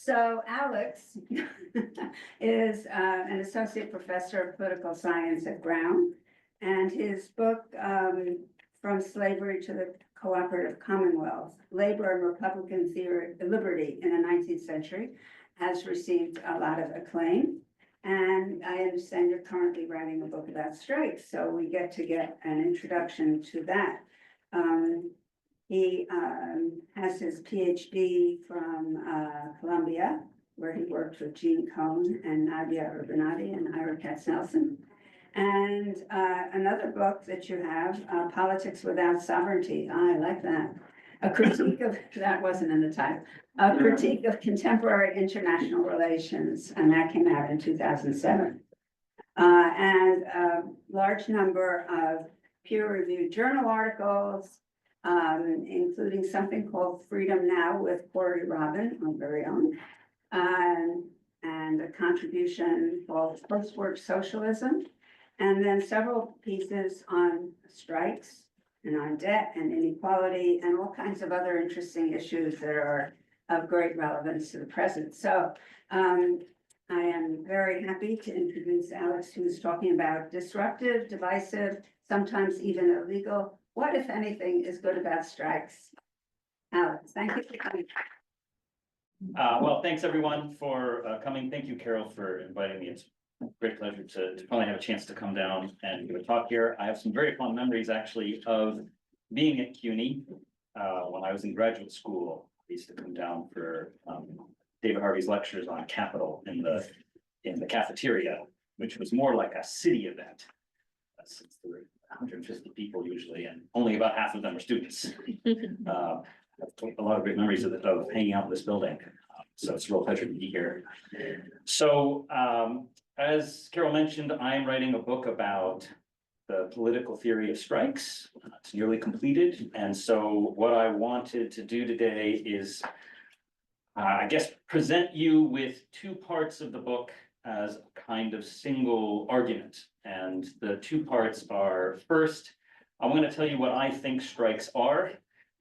So Alex is an associate professor of political science at Brown, and his book, From Slavery to the Cooperative Commonwealth, Labor and Republican Theory, Liberty in the 19th Century, has received a lot of acclaim. And I understand you're currently writing a book about strikes, so we get an introduction to that. He has his PhD from Columbia, where he worked with Gene Cohn and Nadia Urbinati and Ira Katznelson. And another book that you have, Politics Without Sovereignty. I like that. A critique of, that wasn't in the title, a critique of contemporary international relations, and that came out in 2007. And a large number of peer-reviewed journal articles, including something called Freedom Now with Corey Robin, our very own, and a contribution called Post-Work Socialism, and then several pieces on strikes and on debt and inequality and all kinds of other interesting issues that are of great relevance to the present. So I am very happy to introduce Alex, who's talking about disruptive, divisive, sometimes even illegal. What, if anything, is good about strikes? Alex, thank you for coming. Well, thanks everyone for coming. Thank you, Carol, for inviting me. It's a great pleasure to finally have a chance to come down and give a talk here. I have some very fond memories actually of being at CUNY when I was in graduate school. I used to come down for David Harvey's lectures on capital in the cafeteria, which was more like a city event. Since there were 150 people usually, and only about half of them are students. A lot of great memories of hanging out in this building. So it's a real pleasure to be here. So as Carol mentioned, I am writing a book about the political theory of strikes. It's nearly completed. And so what I wanted to do today is, I guess, present you with two parts of the book as a kind of single argument. And the two parts are, first, I'm going to tell you what I think strikes are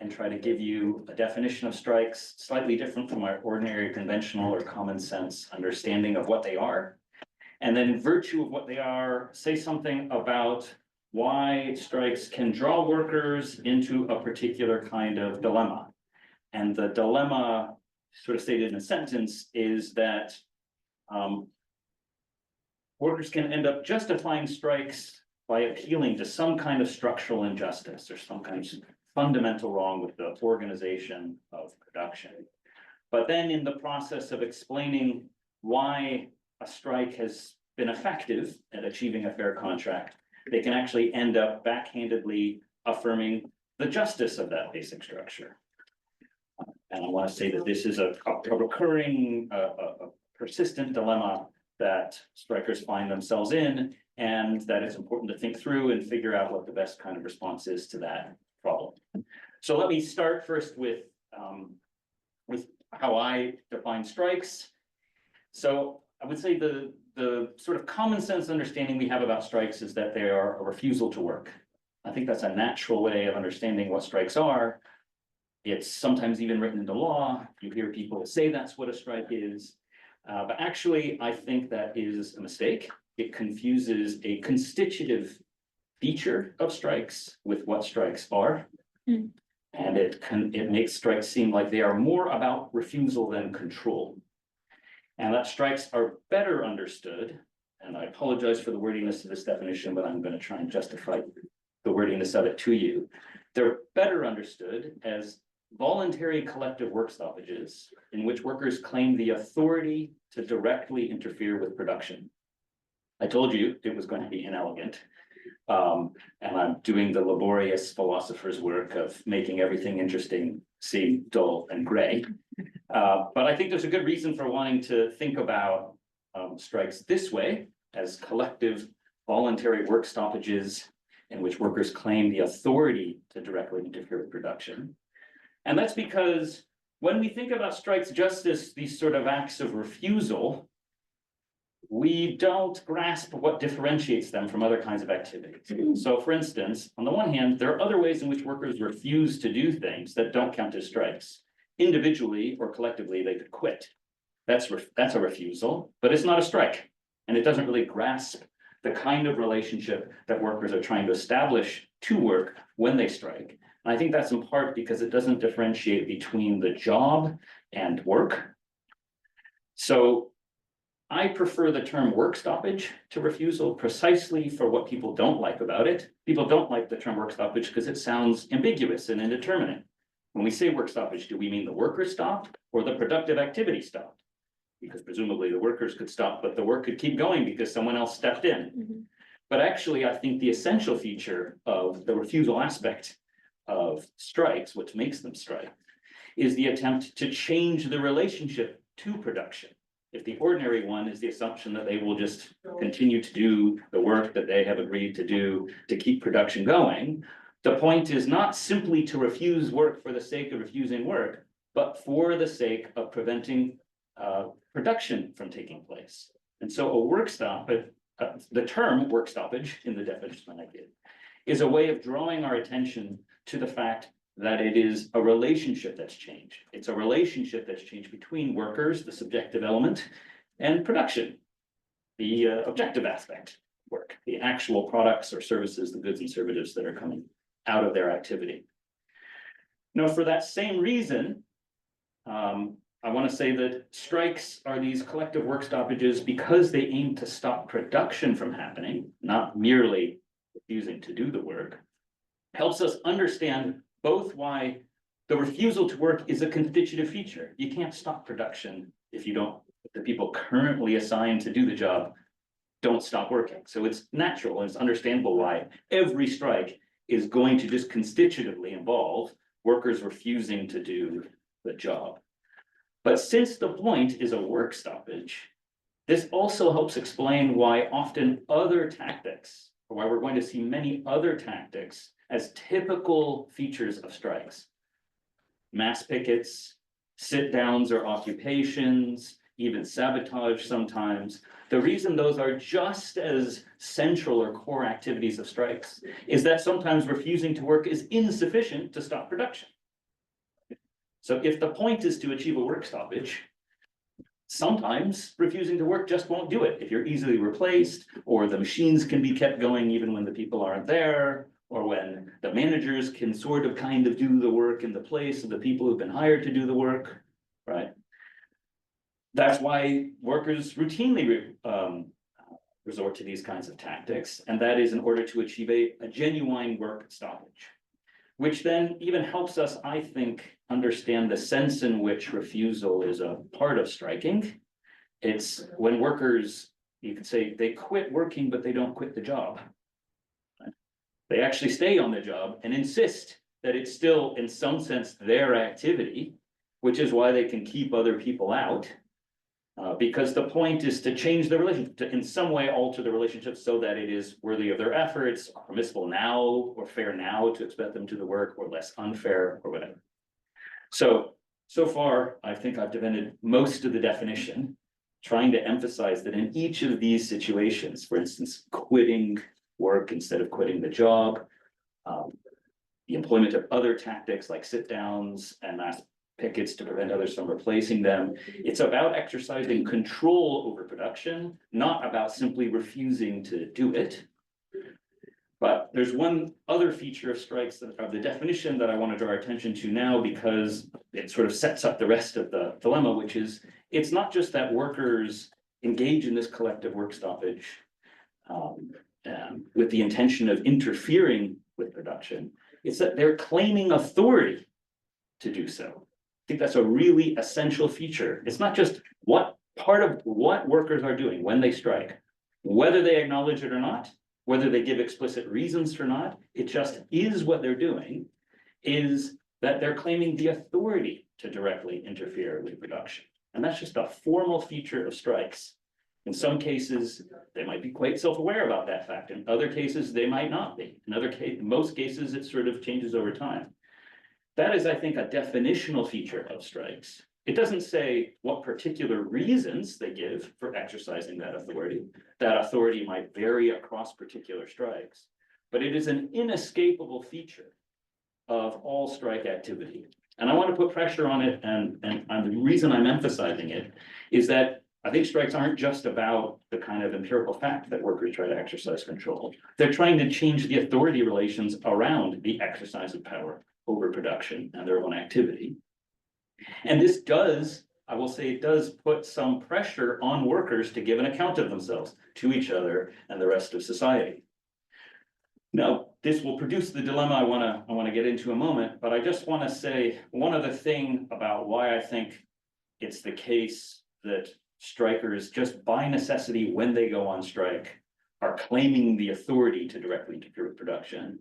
and try to give you a definition of strikes slightly different from our ordinary conventional or common sense understanding of what they are. And then in virtue of what they are, say something about why strikes can draw workers into a particular kind of dilemma. And the dilemma, sort of stated in a sentence, is that workers can end up justifying strikes by appealing to some kind of structural injustice or some kind of fundamental wrong with the organization of production. But then in the process of explaining why a strike has been effective at achieving a fair contract, they can actually end up backhandedly affirming the justice of that basic structure. And I want to say that this is a recurring, persistent dilemma that strikers find themselves in, and that it's important to think through and figure out what the best kind of response is to that problem. So let me start first with how I define strikes. So I would say the sort of common sense understanding we have about strikes is that they are a refusal to work. I think that's a natural way of understanding what strikes are. It's sometimes even written into law. You hear people say that's what a strike is. But actually, I think that is a mistake. It confuses a constitutive feature of strikes with what strikes are. And it makes strikes seem like they are more about refusal than control. And that strikes are better understood, and I apologize for the wordiness of this definition, but I'm going to try and justify the wordiness of it to you. They're better understood as voluntary collective work stoppages in which workers claim the authority to directly interfere with production. I told you it was going to be inelegant. And I'm doing the laborious philosopher's work of making everything interesting seem dull and gray. But I think there's a good reason for wanting to think about strikes this way, as collective voluntary work stoppages in which workers claim the authority to directly interfere with production. And that's because when we think about strikes just as these sort of acts of refusal, we don't grasp what differentiates them from other kinds of activities. So for instance, on the one hand, there are other ways in which workers refuse to do things that don't count as strikes. Individually or collectively, they could quit. That's a refusal, but it's not a strike. And it doesn't really grasp the kind of relationship that workers are trying to establish to work when they strike. And I think that's in part because it doesn't differentiate between the job and work. So I prefer the term work stoppage to refusal precisely for what people don't like about it. People don't like the term work stoppage because it sounds ambiguous and indeterminate. When we say work stoppage, do we mean the worker stopped or the productive activity stopped? Because presumably the workers could stop, but the work could keep going because someone else stepped in. But actually, I think the essential feature of the refusal aspect of strikes, which makes them strike, is the attempt to change the relationship to production. If the ordinary one is the assumption that they will just continue to do the work that they have agreed to do to keep production going, the point is not simply to refuse work for the sake of refusing work, but for the sake of preventing production from taking place. And so a work stop, the term work stoppage in the definition I did, is a way of drawing our attention to the fact that it is a relationship that's changed. It's a relationship that's changed between workers, the subjective element, and production, the objective aspect, work, the actual products or services, the goods and services that are coming out of their activity. Now, for that same reason, I want to say that strikes are these collective work stoppages because they aim to stop production from happening, not merely refusing to do the work, helps us understand both why the refusal to work is a constitutive feature. You can't stop production if the people currently assigned to do the job don't stop working. So it's natural and it's understandable why every strike is going to just constitutively involve workers refusing to do the job. But since the point is a work stoppage, this also helps explain why often other tactics, or why we're going to see many other tactics as typical features of strikes. Mass pickets, sit-downs or occupations, even sabotage sometimes. The reason those are just as central or core activities of strikes is that sometimes refusing to work is insufficient to stop production. So if the point is to achieve a work stoppage, sometimes refusing to work just won't do it. If you're easily replaced, or the machines can be kept going even when the people aren't there, or when the managers can sort of kind of do the work in the place of the people who've been hired to do the work, right? That's why workers routinely resort to these kinds of tactics, and that is in order to achieve a genuine work stoppage, which then even helps us, I think, understand the sense in which refusal is a part of striking. It's when workers, you could say, they quit working, but they don't quit the job. They actually stay on the job and insist that it's still, in some sense, their activity, which is why they can keep other people out. Because the point is to change the relationship, to in some way alter the relationship so that it is worthy of their efforts, permissible now or fair now to expect them to do the work, or less unfair or whatever. So far, I think I've defended most of the definition, trying to emphasize that in each of these situations, for instance, quitting work instead of quitting the job, the employment of other tactics like sit-downs and mass pickets to prevent others from replacing them. It's about exercising control over production, not about simply refusing to do it. But there's one other feature of strikes of the definition that I want to draw our attention to now, because it sort of sets up the rest of the dilemma, which is it's not just that workers engage in this collective work stoppage with the intention of interfering with production. It's that they're claiming authority to do so. I think that's a really essential feature. It's not just what part of what workers are doing when they strike, whether they acknowledge it or not, whether they give explicit reasons for not, it just is what they're doing, is that they're claiming the authority to directly interfere with production. And that's just a formal feature of strikes. In some cases, they might be quite self-aware about that fact. In other cases, they might not be. In most cases, it sort of changes over time. That is, I think, a definitional feature of strikes. It doesn't say what particular reasons they give for exercising that authority. That authority might vary across particular strikes, but it is an inescapable feature of all strike activity. And I want to put pressure on it, and the reason I'm emphasizing it is that I think strikes aren't just about the kind of empirical fact that workers try to exercise control. They're trying to change the authority relations around the exercise of power over production and their own activity. And this does, I will say, it does put some pressure on workers to give an account of themselves to each other and the rest of society. Now, this will produce the dilemma I want to get into a moment, but I just want to say one other thing about why I think it's the case that strikers, just by necessity, when they go on strike, are claiming the authority to directly interfere with production.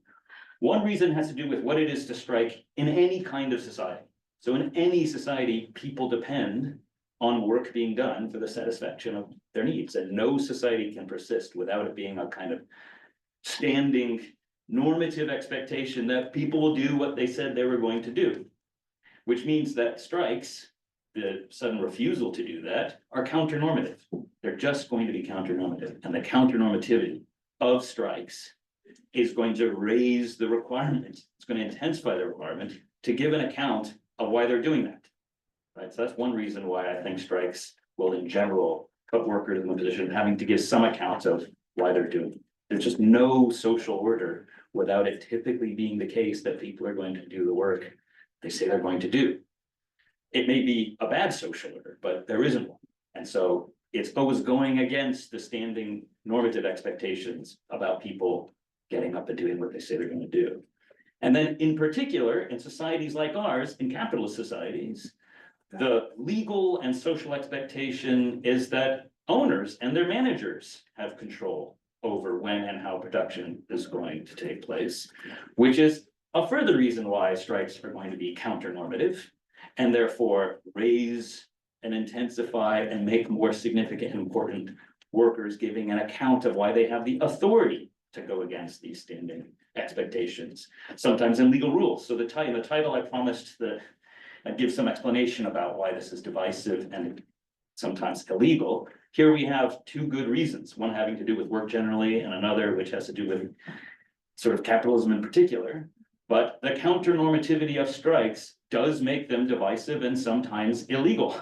One reason has to do with what it is to strike in any kind of society. So in any society, people depend on work being done for the satisfaction of their needs, and no society can persist without it being a kind of standing normative expectation that people will do what they said they were going to do, which means that strikes, the sudden refusal to do that, are counter-normative. They're just going to be counter-normative, and the counter-normativity of strikes is going to raise the requirement. It's going to intensify the requirement to give an account of why they're doing that. Right, so that's one reason why I think strikes will, in general, put workers in the position of having to give some account of why they're doing it. There's just no social order without it typically being the case that people are going to do the work they say they're going to do. It may be a bad social order, but there isn't one. And so it's always going against the standing normative expectations about people getting up and doing what they say they're going to do. And then in particular, in societies like ours, in capitalist societies, the legal and social expectation is that owners and their managers have control over when and how production is going to take place, which is a further reason why strikes are going to be counter-normative and therefore raise and intensify and make more significant and important workers giving an account of why they have the authority to go against these standing expectations, sometimes in legal rules. So in the title, I promised that I'd give some explanation about why this is divisive and sometimes illegal. Here we have two good reasons, one having to do with work generally and another which has to do with sort of capitalism in particular. But the counter-normativity of strikes does make them divisive and sometimes illegal.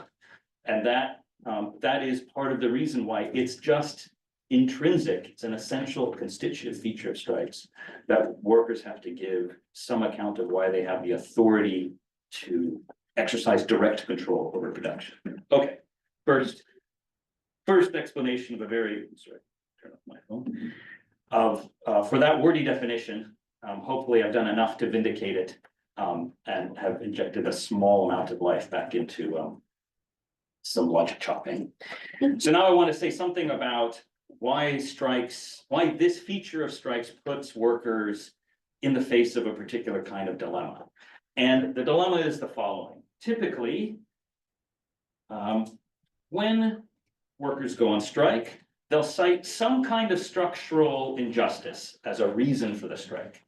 And that is part of the reason why it's just intrinsic, it's an essential constitutive feature of strikes, that workers have to give some account of why they have the authority to exercise direct control over production. Okay, first explanation of a very, sorry, turn off my phone, of for that wordy definition, hopefully I've done enough to vindicate it and have injected a small amount of life back into some logic chopping. So now I want to say something about why this feature of strikes puts workers in the face of a particular kind of dilemma. And the dilemma is the following. Typically, when workers go on strike, they'll cite some kind of structural injustice as a reason for the strike.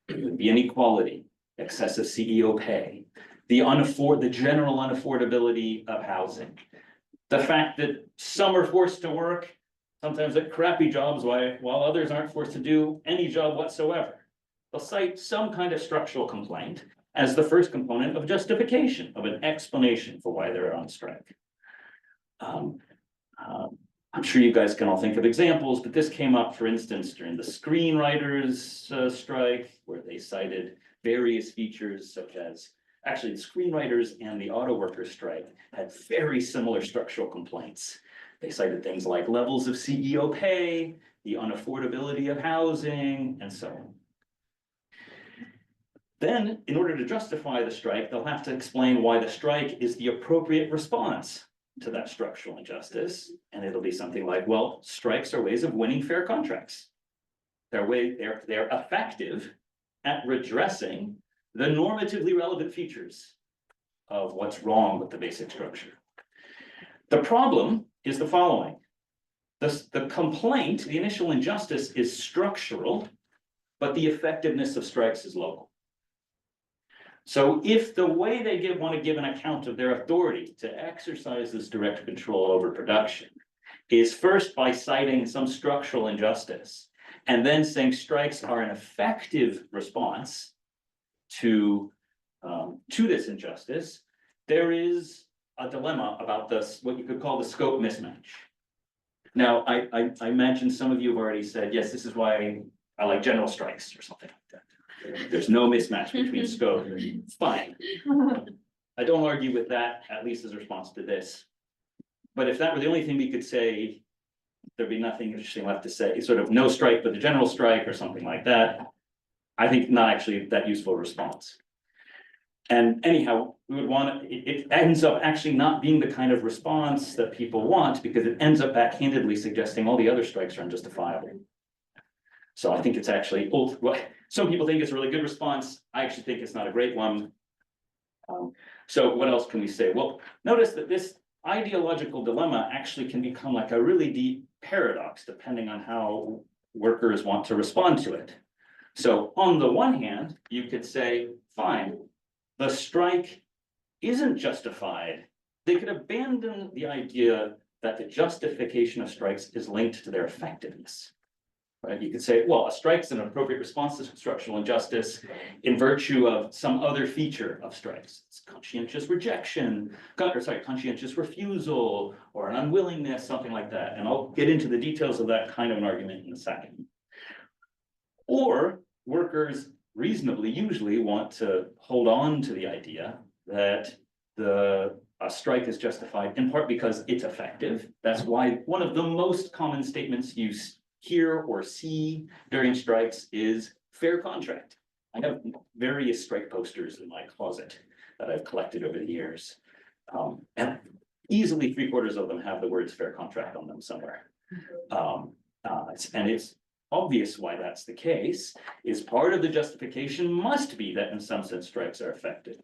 It would be inequality, excessive CEO pay, the general unaffordability of housing, the fact that some are forced to work, sometimes at crappy jobs, while others aren't forced to do any job whatsoever. They'll cite some kind of structural complaint as the first component of justification, of an explanation for why they're on strike. I'm sure you guys can all think of examples, but this came up, for instance, during the screenwriters strike, where they cited various features such as, actually the screenwriters and the auto workers strike had very similar structural complaints. They cited things like levels of CEO pay, the unaffordability of housing, and so on. Then, in order to justify the strike, they'll have to explain why the strike is the appropriate response to that structural injustice. And it'll be something like, well, strikes are ways of winning fair contracts. They're effective at redressing the normatively relevant features of what's wrong with the basic structure. The problem is the following. The complaint, the initial injustice, is structural, but the effectiveness of strikes is local. So if the way they want to give an account of their authority to exercise this direct control over production is first by citing some structural injustice, and then saying strikes are an effective response to to this injustice, there is a dilemma about this, what you could call the scope mismatch. Now, I imagine some of you have already said, yes, this is why I like general strikes or something like that. There's no mismatch between scope. Fine. I don't argue with that, at least as a response to this. But if that were the only thing we could say, there'd be nothing interesting left to say, sort of no strike but the general strike or something like that. I think not actually that useful response. And anyhow, we would want, it ends up actually not being the kind of response that people want, because it ends up backhandedly suggesting all the other strikes are unjustifiable. So I think it's actually, well, some people think it's a really good response. I actually think it's not a great one. So what else can we say? Well, notice that this ideological dilemma actually can become like a really deep paradox, depending on how workers want to respond to it. So on the one hand, you could say, fine, the strike isn't justified. They could abandon the idea that the justification of strikes is linked to their effectiveness. Right? You could say, well, a strike is an appropriate response to structural injustice in virtue of some other feature of strikes. It's conscientious rejection, conscientious refusal, or an unwillingness, something like that. And I'll get into the details of that kind of an argument in a second. Or workers reasonably usually want to hold on to the idea that a strike is justified in part because it's effective. That's why one of the most common statements you hear or see during strikes is fair contract. I have various strike posters in my closet that I've collected over the years. And easily 3/4 of them have the words fair contract on them somewhere. And it's obvious why that's the case, is part of the justification must be that in some sense strikes are effective.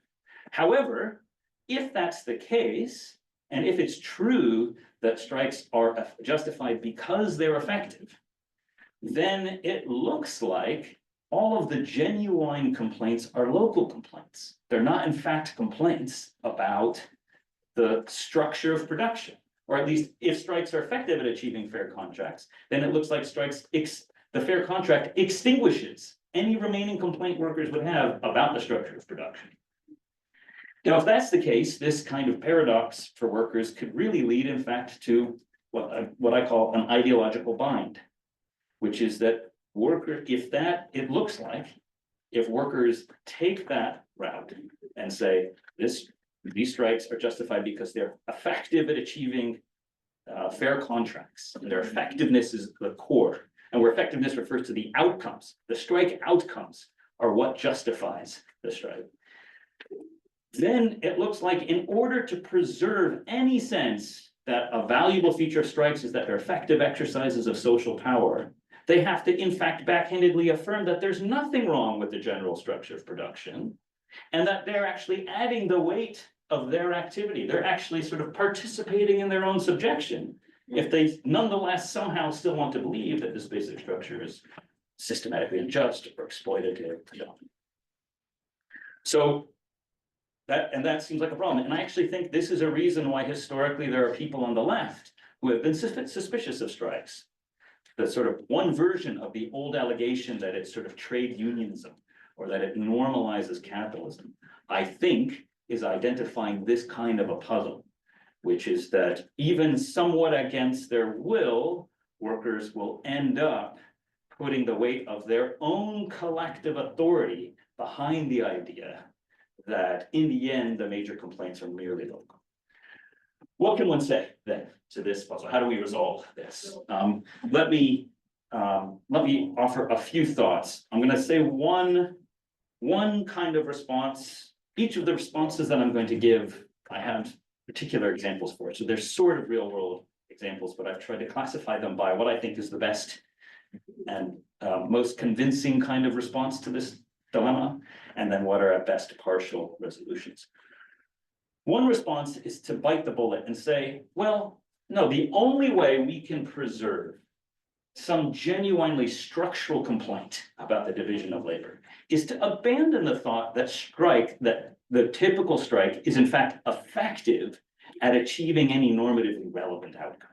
However, if that's the case, and if it's true that strikes are justified because they're effective, then it looks like all of the genuine complaints are local complaints. They're not in fact complaints about the structure of production, or at least if strikes are effective at achieving fair contracts, then it looks like the fair contract extinguishes any remaining complaint workers would have about the structure of production. Now, if that's the case, this kind of paradox for workers could really lead, in fact, to what I call an ideological bind, which is that it looks like if workers take that route and say these strikes are justified because they're effective at achieving fair contracts, and their effectiveness is the core. And where effectiveness refers to the outcomes, the strike outcomes are what justifies the strike. Then it looks like in order to preserve any sense that a valuable feature of strikes is that they're effective exercises of social power, they have to in fact backhandedly affirm that there's nothing wrong with the general structure of production, and that they're actually adding the weight of their activity. They're actually sort of participating in their own subjection, if they nonetheless somehow still want to believe that this basic structure is systematically unjust or exploitative. So that seems like a problem. And I actually think this is a reason why historically there are people on the left who have been suspicious of strikes. The sort of one version of the old allegation that it's sort of trade unionism or that it normalizes capitalism, I think is identifying this kind of a puzzle, which is that even somewhat against their will, workers will end up putting the weight of their own collective authority behind the idea that in the end, the major complaints are merely local. What can one say then to this puzzle? How do we resolve this? Let me offer a few thoughts. I'm going to say one kind of response. Each of the responses that I'm going to give, I have particular examples for it. So there's sort of real world examples, but I've tried to classify them by what I think is the best and most convincing kind of response to this dilemma, and then what are at best partial resolutions. One response is to bite the bullet and say, well, no, the only way we can preserve some genuinely structural complaint about the division of labor is to abandon the thought that the typical strike is in fact effective at achieving any normatively relevant outcome.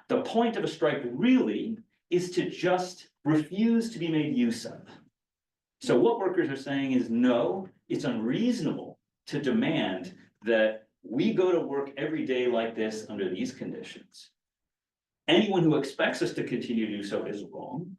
The point of a strike really is to just refuse to be made use of. So what workers are saying is, no, it's unreasonable to demand that we go to work every day like this under these conditions. Anyone who expects us to continue to do so is wrong.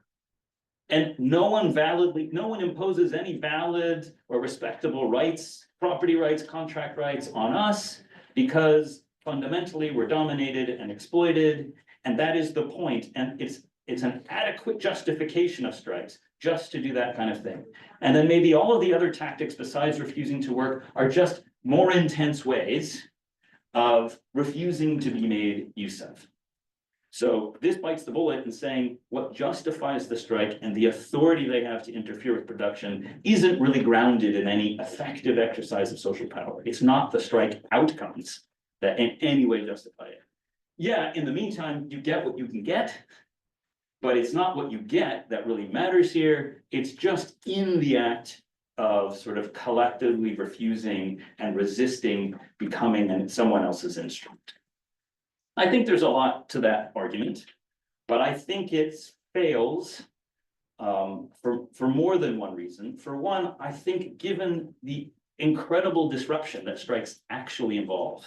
And no one imposes any valid or respectable rights, property rights, contract rights on us, because fundamentally we're dominated and exploited. And that is the point. And it's an adequate justification of strikes just to do that kind of thing. And then maybe all of the other tactics besides refusing to work are just more intense ways of refusing to be made use of. So this bites the bullet in saying what justifies the strike and the authority they have to interfere with production isn't really grounded in any effective exercise of social power. It's not the strike outcomes that in any way justify it. Yeah, in the meantime, you get what you can get, but it's not what you get that really matters here. It's just in the act of sort of collectively refusing and resisting becoming someone else's instrument. I think there's a lot to that argument, but I think it fails for more than one reason. For one, I think given the incredible disruption that strikes actually involve,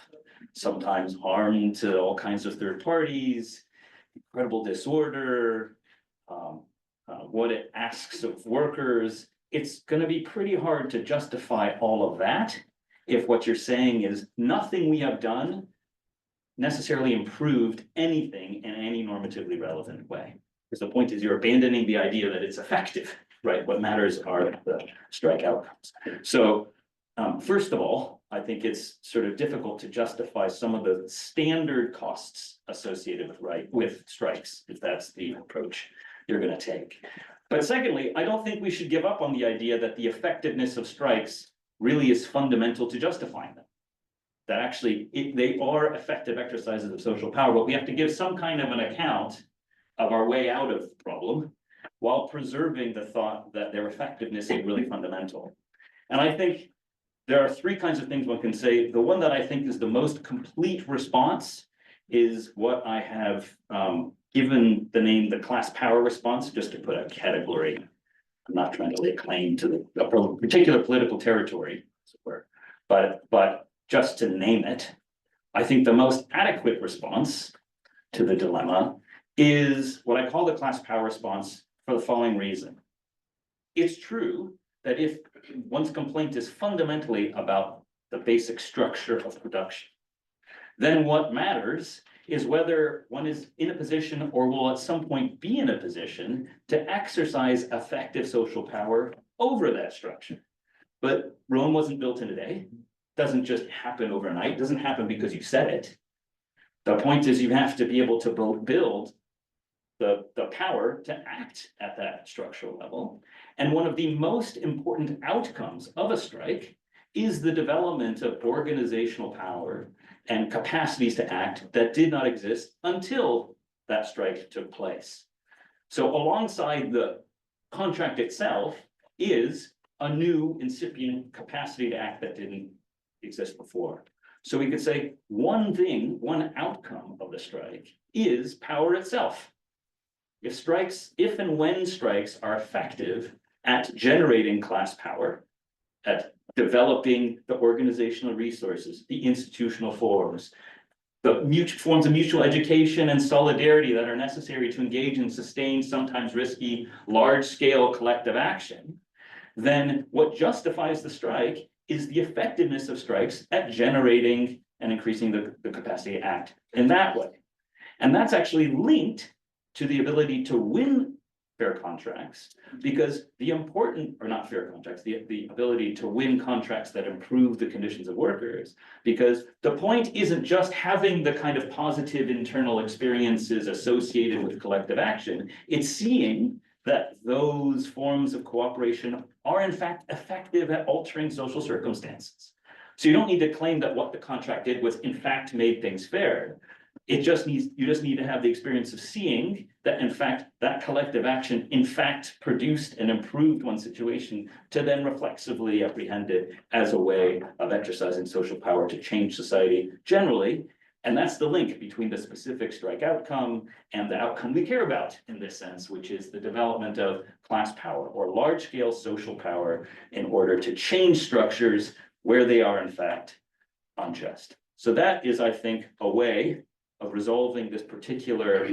sometimes harm to all kinds of third parties, incredible disorder, what it asks of workers, it's going to be pretty hard to justify all of that if what you're saying is nothing we have done necessarily improved anything in any normatively relevant way. Because the point is you're abandoning the idea that it's effective, right? What matters are the strike outcomes. So first of all, I think it's sort of difficult to justify some of the standard costs associated with strikes, if that's the approach you're going to take. But secondly, I don't think we should give up on the idea that the effectiveness of strikes really is fundamental to justifying them. That actually they are effective exercises of social power, but we have to give some kind of an account of our way out of the problem while preserving the thought that their effectiveness is really fundamental. And I think there are three kinds of things one can say. The one that I think is the most complete response is what I have given the name the class power response, just to put a category. I'm not trying to lay claim to the particular political territory, as it were, but just to name it, I think the most adequate response to the dilemma is what I call the class power response for the following reason. It's true that if one's complaint is fundamentally about the basic structure of production, then what matters is whether one is in a position or will at some point be in a position to exercise effective social power over that structure. But Rome wasn't built in a day. Doesn't just happen overnight, doesn't happen because you said it. The point is you have to be able to build the power to act at that structural level. And one of the most important outcomes of a strike is the development of organizational power and capacities to act that did not exist until that strike took place. So alongside the contract itself is a new incipient capacity to act that didn't exist before. So we could say one outcome of the strike is power itself. If and when strikes are effective at generating class power, at developing the organizational resources, the institutional forms, the forms of mutual education and solidarity that are necessary to engage in sustained, sometimes risky, large-scale collective action, then what justifies the strike is the effectiveness of strikes at generating and increasing the capacity to act in that way. And that's actually linked to the ability to win fair contracts, because the ability to win contracts that improve the conditions of workers, because the point isn't just having the kind of positive internal experiences associated with collective action, it's seeing that those forms of cooperation are in fact effective at altering social circumstances. So you don't need to claim that what the contract did was in fact made things fair. You just need to have the experience of seeing that in fact that collective action in fact produced and improved one situation to then reflexively apprehend it as a way of exercising social power to change society generally, And that's the link between the specific strike outcome and the outcome we care about in this sense, which is the development of class power or large-scale social power in order to change structures where they are in fact unjust. So that is, I think, a way of resolving this particular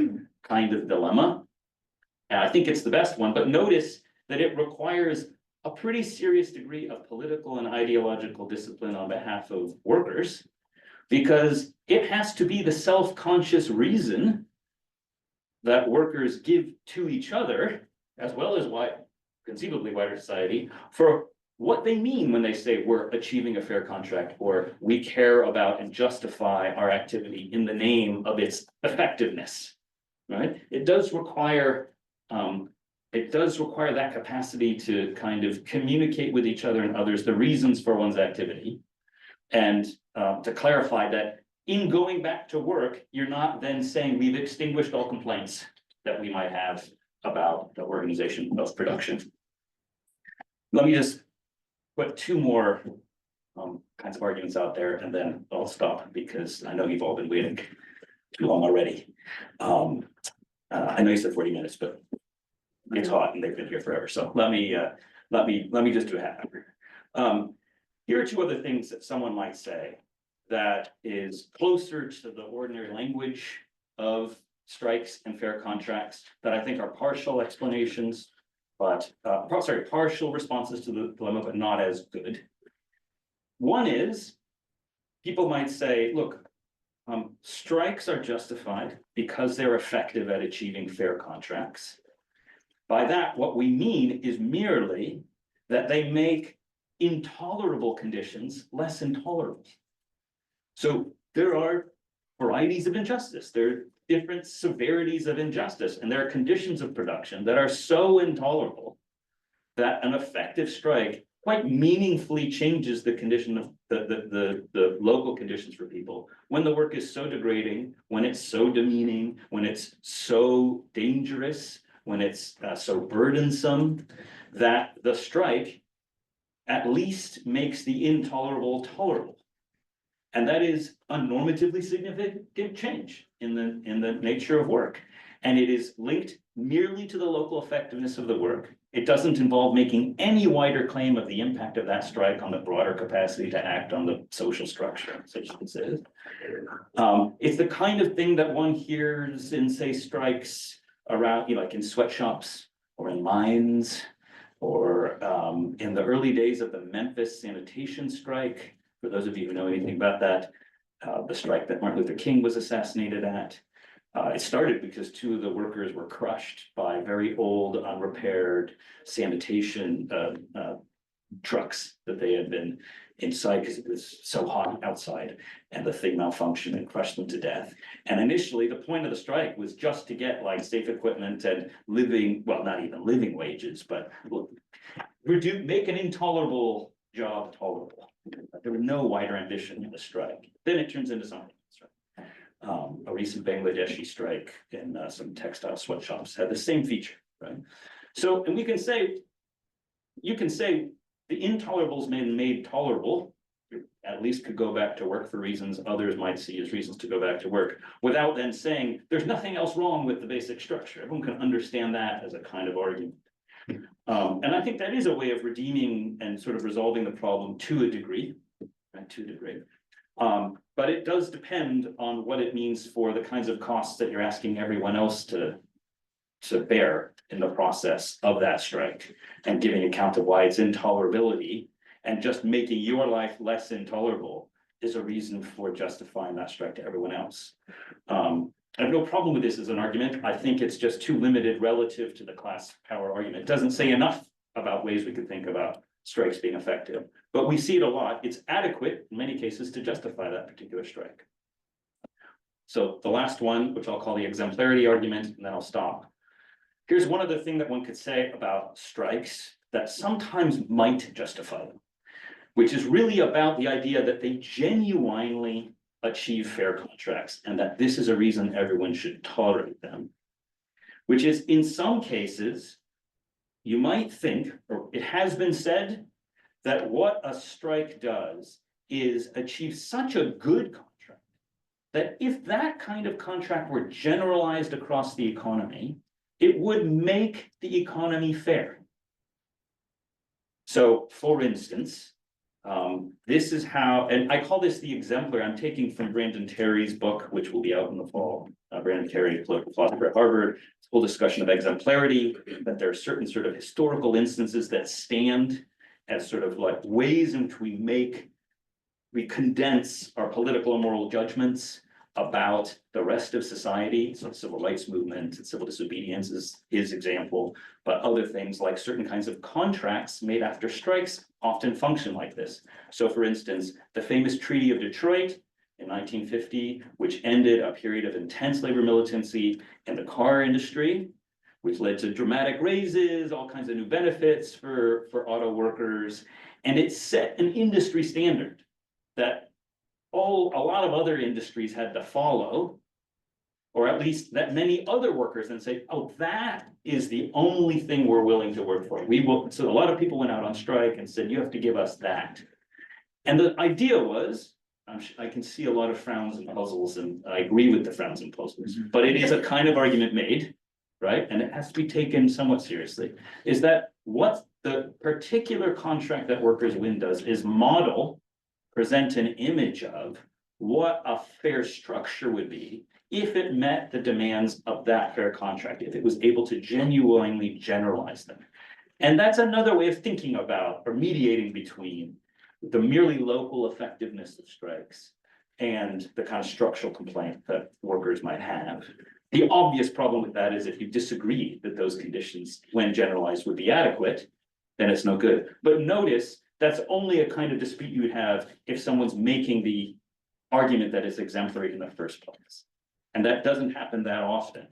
kind of dilemma. And I think it's the best one, but notice that it requires a pretty serious degree of political and ideological discipline on behalf of workers, because it has to be the self-conscious reason that workers give to each other, as well as conceivably wider society, for what they mean when they say we're achieving a fair contract, or we care about and justify our activity in the name of its effectiveness, right? It does require that capacity to kind of communicate with each other and others the reasons for one's activity, and to clarify that in going back to work, you're not then saying we've extinguished all complaints that we might have about the organization of production. Let me just put two more kinds of arguments out there, and then I'll stop because I know you've all been waiting too long already. I know you said 40 minutes, but it's hot and they've been here forever. So let me just do a half hour. Here are two other things that someone might say that is closer to the ordinary language of strikes and fair contracts that I think are partial explanations, but partial responses to the dilemma, but not as good. One is, people might say, look, strikes are justified because they're effective at achieving fair contracts. By that, what we mean is merely that they make intolerable conditions less intolerable. So there are varieties of injustice. There are different severities of injustice, and there are conditions of production that are so intolerable that an effective strike quite meaningfully changes the condition of the local conditions for people. When the work is so degrading, when it's so demeaning, when it's so dangerous, when it's so burdensome, that the strike at least makes the intolerable tolerable. And that is a normatively significant change in the nature of work. And it is linked merely to the local effectiveness of the work. It doesn't involve making any wider claim of the impact of that strike on the broader capacity to act on the social structure, such as it is. It's the kind of thing that one hears in, say, strikes around, like in sweatshops or in mines, or in the early days of the Memphis sanitation strike. For those of you who know anything about that, the strike that Martin Luther King was assassinated at. It started because two of the workers were crushed by very old, unrepaired sanitation trucks that they had been inside because it was so hot outside, and the thing malfunctioned and crushed them to death. And initially, the point of the strike was just to get like safe equipment and living, well, not even living wages, but make an intolerable job tolerable. There was no wider ambition in the strike. Then it turns into something else. A recent Bangladeshi strike in some textile sweatshops had the same feature, right? So, and you can say the intolerable's made tolerable, at least could go back to work for reasons others might see as reasons to go back to work, without then saying there's nothing else wrong with the basic structure. Everyone can understand that as a kind of argument. And I think that is a way of redeeming and sort of resolving the problem to a degree, right? To a degree. But it does depend on what it means for the kinds of costs that you're asking everyone else to bear in the process of that strike, and giving account of why it's intolerability, and just making your life less intolerable is a reason for justifying that strike to everyone else. I have no problem with this as an argument. I think it's just too limited relative to the class power argument. It doesn't say enough about ways we could think about strikes being effective, but we see it a lot. It's adequate in many cases to justify that particular strike. So the last one, which I'll call the exemplarity argument, and then I'll stop. Here's one other thing that one could say about strikes that sometimes might justify them, which is really about the idea that they genuinely achieve fair contracts, and that this is a reason everyone should tolerate them. Which is, in some cases, you might think, or it has been said, that what a strike does is achieve such a good contract, that if that kind of contract were generalized across the economy, it would make the economy fair. So, for instance, this is how, and I call this the exemplar. I'm taking from Brandon Terry's book, which will be out in the fall. Brandon Terry, political philosopher at Harvard, full discussion of exemplarity, that there are certain sort of historical instances that stand as sort of like ways in which we condense our political and moral judgments about the rest of society. So the civil rights movement and civil disobedience is his example, but other things like certain kinds of contracts made after strikes often function like this. So for instance, the famous Treaty of Detroit in 1950, which ended a period of intense labor militancy in the car industry, which led to dramatic raises, all kinds of new benefits for auto workers. And it set an industry standard that a lot of other industries had to follow, or at least that many other workers then say, oh, that is the only thing we're willing to work for. We will. So a lot of people went out on strike and said, you have to give us that. And the idea was, I can see a lot of frowns and puzzles, and I agree with the frowns and puzzles, but it is a kind of argument made, right? And it has to be taken somewhat seriously, is that what the particular contract that workers win does is present an image of what a fair structure would be if it met the demands of that fair contract, if it was able to genuinely generalize them. And that's another way of thinking about or mediating between the merely local effectiveness of strikes and the kind of structural complaint that workers might have. The obvious problem with that is if you disagree that those conditions, when generalized, would be adequate, then it's no good. But notice, that's only a kind of dispute you would have if someone's making the argument that is exemplary in the first place. And that doesn't happen that often.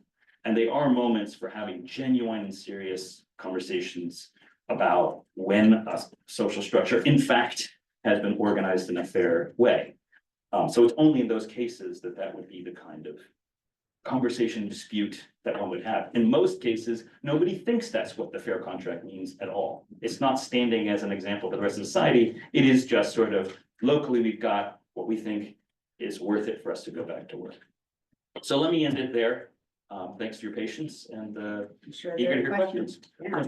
And they are moments for having genuine and serious conversations about when a social structure, in fact, has been organized in a fair way. So it's only in those cases that that would be the kind of conversation dispute that one would have. In most cases, nobody thinks that's what the fair contract means at all. It's not standing as an example for the rest of society. It is just sort of locally, we've got what we think is worth it for us to go back to work. So let me end it there. Thanks for your patience and I'm sure eager there to are hear questions. Yeah.